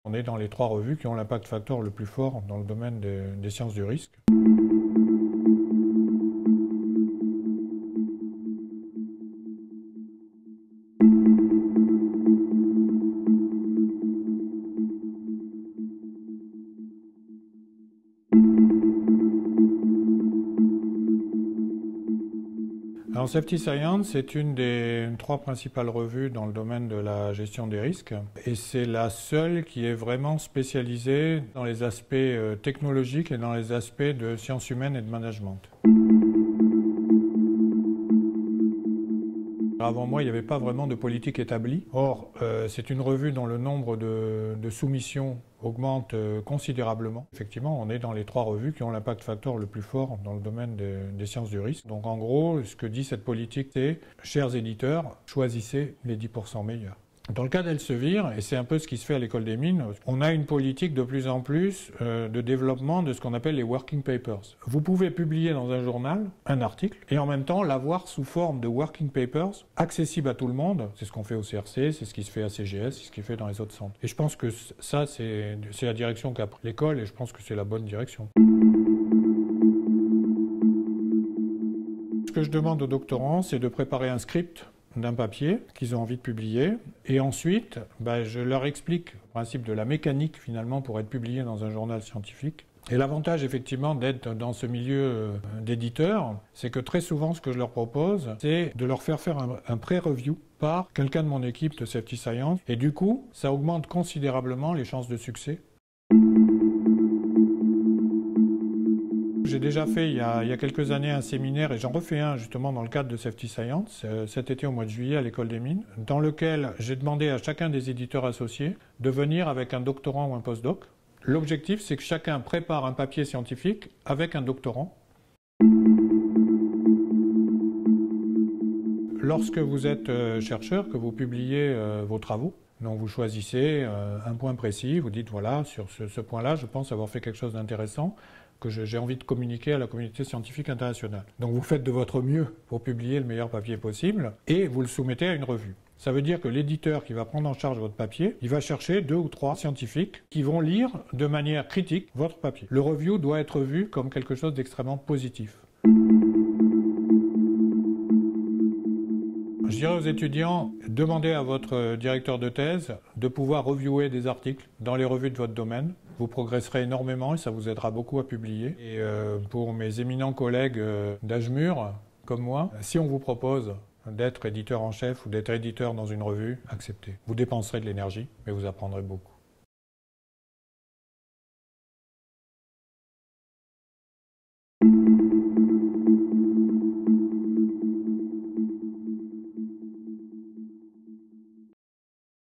On est dans les 3 revues qui ont l'impact factor le plus fort dans le domaine des sciences du risque. Alors, Safety Science, c'est une des 3 principales revues dans le domaine de la gestion des risques et c'est la seule qui est vraiment spécialisée dans les aspects technologiques et dans les aspects de sciences humaines et de management. Avant moi, il n'y avait pas vraiment de politique établie. Or, c'est une revue dont le nombre de soumissions augmente considérablement. Effectivement, on est dans les 3 revues qui ont l'impact factor le plus fort dans le domaine des sciences du risque. Donc en gros, ce que dit cette politique, c'est « Chers éditeurs, choisissez les 10% meilleurs ». Dans le cas d'Elsevier, et c'est un peu ce qui se fait à l'école des mines, on a une politique de plus en plus de développement de ce qu'on appelle les working papers. Vous pouvez publier dans un journal un article et en même temps l'avoir sous forme de working papers accessible à tout le monde. C'est ce qu'on fait au CRC, c'est ce qui se fait à CGS, c'est ce qui se fait dans les autres centres. Et je pense que ça, c'est la direction qu'a pris l'école et je pense que c'est la bonne direction. Ce que je demande aux doctorants, c'est de préparer un script d'un papier qu'ils ont envie de publier et ensuite je leur explique le principe de la mécanique finalement pour être publié dans un journal scientifique. Et l'avantage effectivement d'être dans ce milieu d'éditeurs, c'est que très souvent ce que je leur propose, c'est de leur faire un pré-review par quelqu'un de mon équipe de Safety Science et du coup ça augmente considérablement les chances de succès. J'ai déjà fait il y a quelques années un séminaire et j'en refais un justement dans le cadre de Safety Science cet été au mois de juillet à l'école des mines, dans lequel j'ai demandé à chacun des éditeurs associés de venir avec un doctorant ou un postdoc. L'objectif, c'est que chacun prépare un papier scientifique avec un doctorant. Lorsque vous êtes chercheur, que vous publiez vos travaux, donc vous choisissez un point précis, vous dites voilà, sur ce point-là, je pense avoir fait quelque chose d'intéressant que j'ai envie de communiquer à la communauté scientifique internationale. Donc vous faites de votre mieux pour publier le meilleur papier possible et vous le soumettez à une revue. Ça veut dire que l'éditeur qui va prendre en charge votre papier, il va chercher 2 ou 3 scientifiques qui vont lire de manière critique votre papier. Le review doit être vu comme quelque chose d'extrêmement positif. Je dirais aux étudiants, demandez à votre directeur de thèse de pouvoir reviewer des articles dans les revues de votre domaine. Vous progresserez énormément et ça vous aidera beaucoup à publier. Et pour mes éminents collègues d'âge mûr, comme moi, si on vous propose d'être éditeur en chef ou d'être éditeur dans une revue, acceptez. Vous dépenserez de l'énergie, mais vous apprendrez beaucoup.